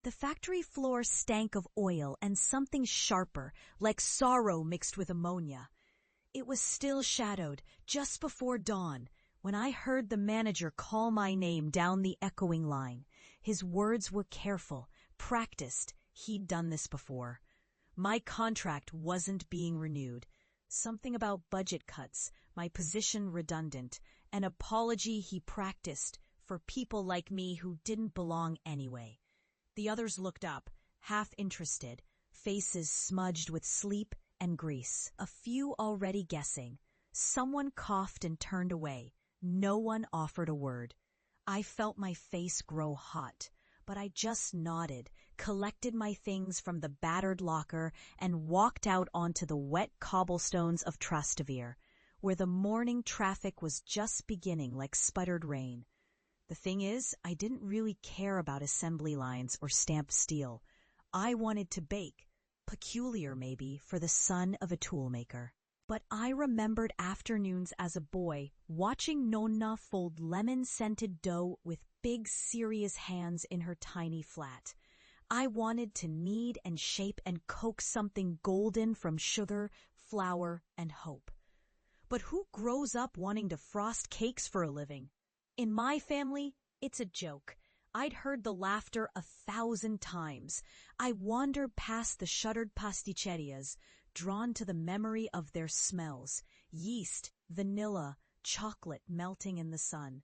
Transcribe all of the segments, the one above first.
The factory floor stank of oil and something sharper, like sorrow mixed with ammonia. It was still shadowed, just before dawn, when I heard the manager call my name down the echoing line. His words were careful, practiced. He'd done this before. My contract wasn't being renewed. Something about budget cuts, my position redundant, an apology he practiced for people like me who didn't belong anyway. The others looked up, half interested, faces smudged with sleep and grease. A few already guessing. Someone coughed and turned away. No one offered a word. I felt my face grow hot, but I just nodded, collected my things from the battered locker, and walked out onto the wet cobblestones of Trastevere, where the morning traffic was just beginning like sputtered rain. The thing is, I didn't really care about assembly lines or stamped steel. I wanted to bake, peculiar maybe for the son of a toolmaker. But I remembered afternoons as a boy watching Nonna fold lemon-scented dough with big serious hands in her tiny flat. I wanted to knead and shape and coax something golden from sugar, flour, and hope. But who grows up wanting to frost cakes for a living? In my family, it's a joke. I'd heard the laughter 1,000 times. I wandered past the shuttered pasticherias, drawn to the memory of their smells, yeast, vanilla, chocolate melting in the sun.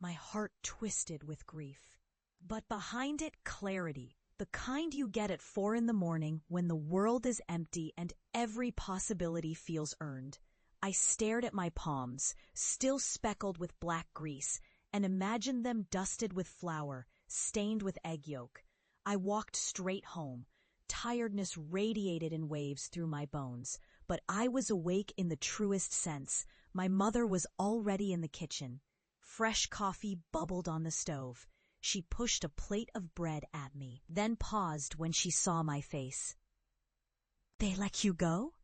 My heart twisted with grief. But behind it, clarity, the kind you get at 4 in the morning when the world is empty and every possibility feels earned. I stared at my palms, still speckled with black grease, and imagined them dusted with flour, stained with egg yolk. I walked straight home. Tiredness radiated in waves through my bones, but I was awake in the truest sense. My mother was already in the kitchen. Fresh coffee bubbled on the stove. She pushed a plate of bread at me, then paused when she saw my face. "They let you go?"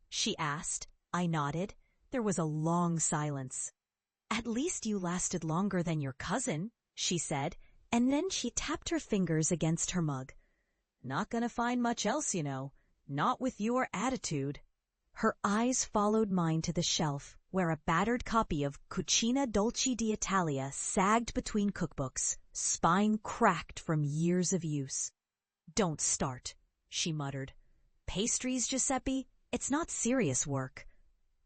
she asked. I nodded. There was a long silence. "At least you lasted longer than your cousin," she said, and then she tapped her fingers against her mug. "Not gonna find much else, you know. Not with your attitude." Her eyes followed mine to the shelf, where a battered copy of Cucina Dolce d'Italia sagged between cookbooks, spine cracked from years of use. "Don't start," she muttered. "Pastries, Giuseppe? It's not serious work."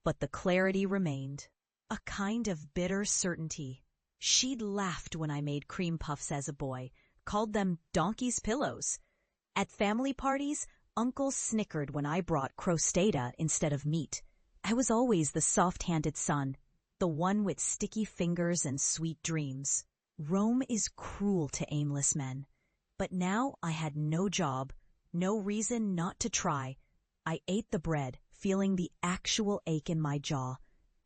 But the clarity remained. A kind of bitter certainty. She'd laughed when I made cream puffs as a boy, called them donkey's pillows. At family parties, uncles snickered when I brought crostata instead of meat. I was always the soft-handed son, the one with sticky fingers and sweet dreams. Rome is cruel to aimless men. But now I had no job, no reason not to try. I ate the bread, feeling the actual ache in my jaw,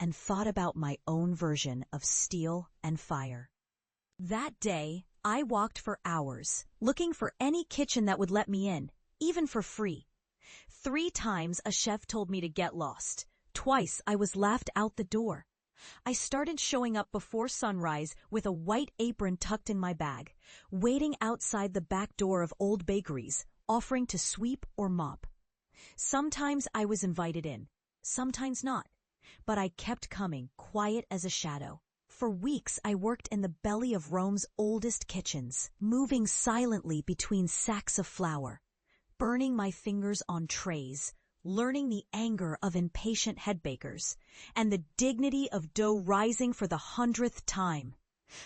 and thought about my own version of steel and fire. That day, I walked for hours, looking for any kitchen that would let me in, even for free. 3 times a chef told me to get lost. Twice I was laughed out the door. I started showing up before sunrise with a white apron tucked in my bag, waiting outside the back door of old bakeries, offering to sweep or mop. Sometimes I was invited in, sometimes not. But I kept coming, quiet as a shadow. For weeks I worked in the belly of Rome's oldest kitchens, moving silently between sacks of flour, burning my fingers on trays, learning the anger of impatient head bakers, and the dignity of dough rising for the 100th time.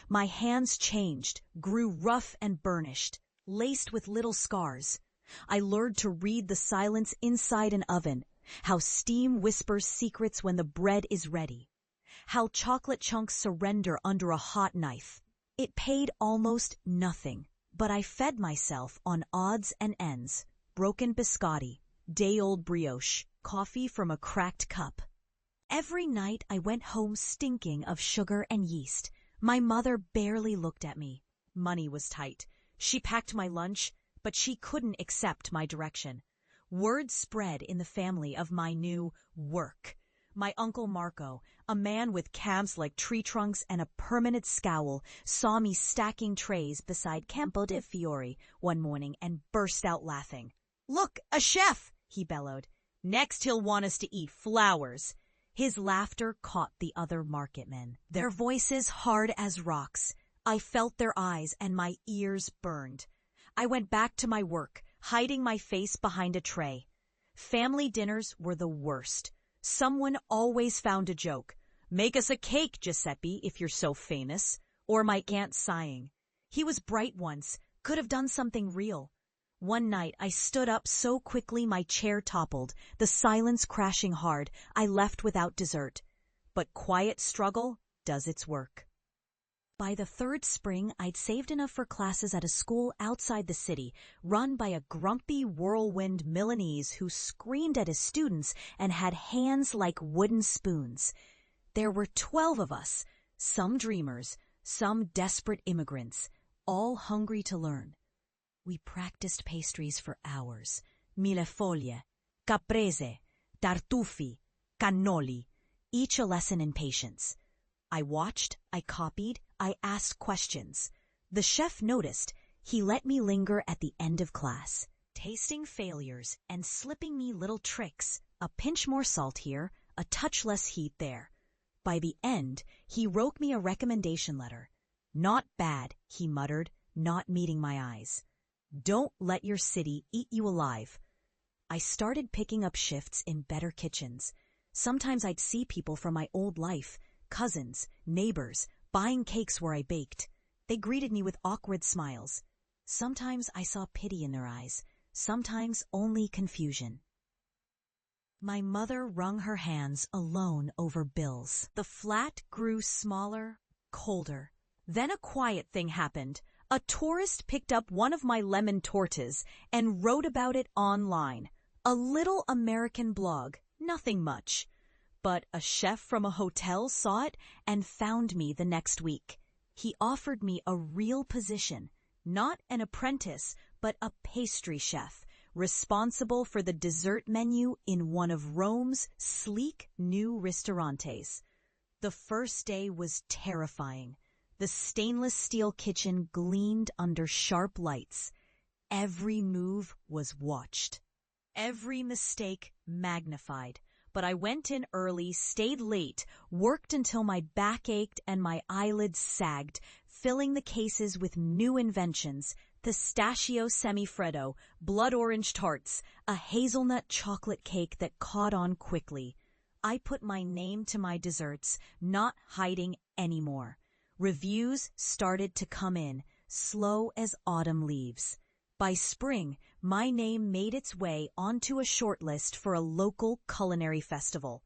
My hands changed, grew rough and burnished, laced with little scars. I learned to read the silence inside an oven, how steam whispers secrets when the bread is ready, how chocolate chunks surrender under a hot knife. It paid almost nothing, but I fed myself on odds and ends, broken biscotti, day-old brioche, coffee from a cracked cup. Every night I went home stinking of sugar and yeast. My mother barely looked at me. Money was tight. She packed my lunch, but she couldn't accept my direction. Word spread in the family of my new work. My Uncle Marco, a man with calves like tree trunks and a permanent scowl, saw me stacking trays beside Campo de Fiori one morning and burst out laughing. "Look, a chef!" he bellowed. "Next he'll want us to eat flowers." His laughter caught the other marketmen, their voices hard as rocks. I felt their eyes and my ears burned. I went back to my work, hiding my face behind a tray. Family dinners were the worst. Someone always found a joke. "Make us a cake, Giuseppe, if you're so famous." Or my aunt sighing. "He was bright once, could have done something real." One night I stood up so quickly my chair toppled, the silence crashing hard. I left without dessert. But quiet struggle does its work. By the third spring, I'd saved enough for classes at a school outside the city, run by a grumpy whirlwind Milanese who screamed at his students and had hands like wooden spoons. There were 12 of us, some dreamers, some desperate immigrants, all hungry to learn. We practiced pastries for hours. Millefoglie, caprese, tartufi, cannoli, each a lesson in patience. I watched, I copied, I asked questions. The chef noticed. He let me linger at the end of class, tasting failures and slipping me little tricks, a pinch more salt here, a touch less heat there. By the end, he wrote me a recommendation letter. "Not bad," he muttered, not meeting my eyes. "Don't let your city eat you alive." I started picking up shifts in better kitchens. Sometimes I'd see people from my old life, cousins, neighbors, buying cakes where I baked. They greeted me with awkward smiles. Sometimes I saw pity in their eyes, sometimes only confusion. My mother wrung her hands alone over bills. The flat grew smaller, colder. Then a quiet thing happened. A tourist picked up one of my lemon tortas and wrote about it online. A little American blog, nothing much. But a chef from a hotel saw it and found me the next week. He offered me a real position, not an apprentice, but a pastry chef, responsible for the dessert menu in one of Rome's sleek new ristorantes. The first day was terrifying. The stainless steel kitchen gleamed under sharp lights. Every move was watched. Every mistake magnified. But I went in early, stayed late, worked until my back ached and my eyelids sagged, filling the cases with new inventions: pistachio semifreddo, blood orange tarts, a hazelnut chocolate cake that caught on quickly. I put my name to my desserts, not hiding anymore. Reviews started to come in, slow as autumn leaves. By spring, my name made its way onto a shortlist for a local culinary festival.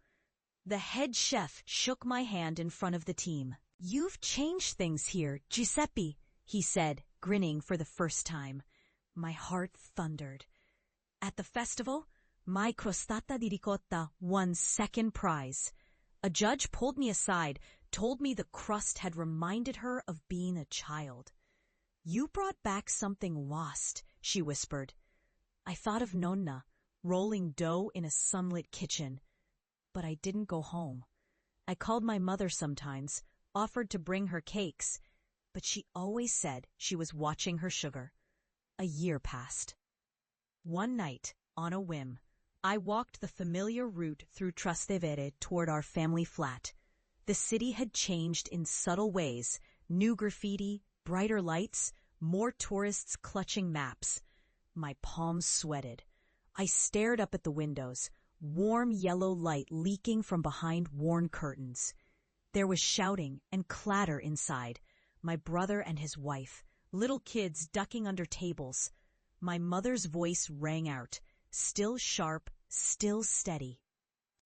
The head chef shook my hand in front of the team. "You've changed things here, Giuseppe," he said, grinning for the first time. My heart thundered. At the festival, my crostata di ricotta won second prize. A judge pulled me aside, told me the crust had reminded her of being a child. "You brought back something lost," she whispered. I thought of Nonna, rolling dough in a sunlit kitchen. But I didn't go home. I called my mother sometimes, offered to bring her cakes, but she always said she was watching her sugar. A year passed. One night, on a whim, I walked the familiar route through Trastevere toward our family flat. The city had changed in subtle ways: new graffiti, brighter lights, more tourists clutching maps. My palms sweated. I stared up at the windows, warm yellow light leaking from behind worn curtains. There was shouting and clatter inside. My brother and his wife, little kids ducking under tables. My mother's voice rang out, still sharp, still steady.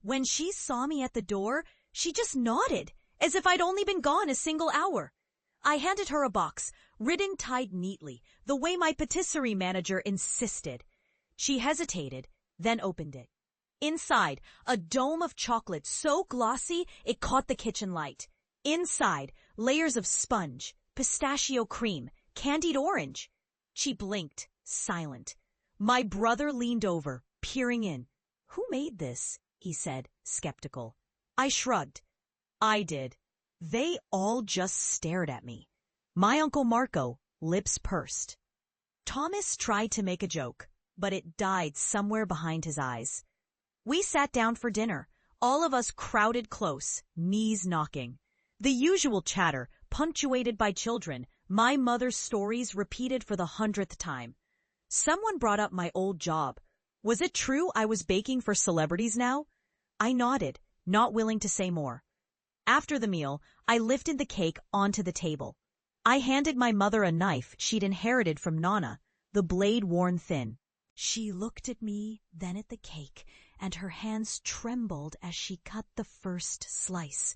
When she saw me at the door, she just nodded, as if I'd only been gone a single hour. I handed her a box, ribbon tied neatly, the way my patisserie manager insisted. She hesitated, then opened it. Inside, a dome of chocolate so glossy it caught the kitchen light. Inside, layers of sponge, pistachio cream, candied orange. She blinked, silent. My brother leaned over, peering in. "Who made this?" he said, skeptical. I shrugged. I did. They all just stared at me. My Uncle Marco, lips pursed. Thomas tried to make a joke, but it died somewhere behind his eyes. We sat down for dinner, all of us crowded close, knees knocking. The usual chatter, punctuated by children, my mother's stories repeated for the 100th time. Someone brought up my old job. Was it true I was baking for celebrities now? I nodded, not willing to say more. After the meal, I lifted the cake onto the table. I handed my mother a knife she'd inherited from Nana, the blade worn thin. She looked at me, then at the cake, and her hands trembled as she cut the first slice.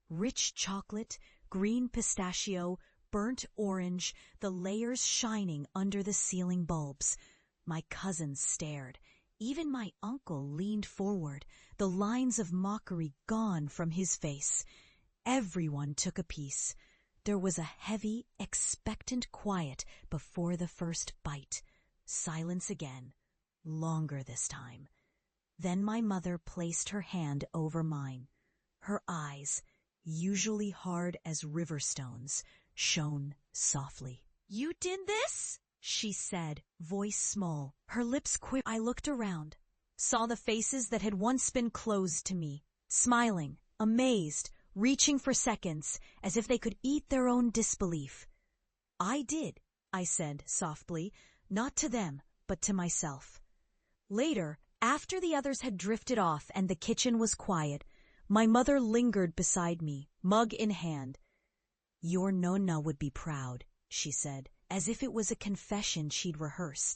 Rich chocolate, green pistachio, burnt orange, the layers shining under the ceiling bulbs. My cousins stared. Even my uncle leaned forward, the lines of mockery gone from his face. Everyone took a piece. There was a heavy, expectant quiet before the first bite. Silence again, longer this time. Then my mother placed her hand over mine. Her eyes, usually hard as river stones, shone softly. "You did this?" she said, voice small, her lips quiver. I looked around, saw the faces that had once been closed to me, smiling, amazed, reaching for seconds, as if they could eat their own disbelief. "I did," I said softly, not to them, but to myself. Later, after the others had drifted off and the kitchen was quiet, my mother lingered beside me, mug in hand. "Your Nonna would be proud," she said, as if it was a confession she'd rehearsed.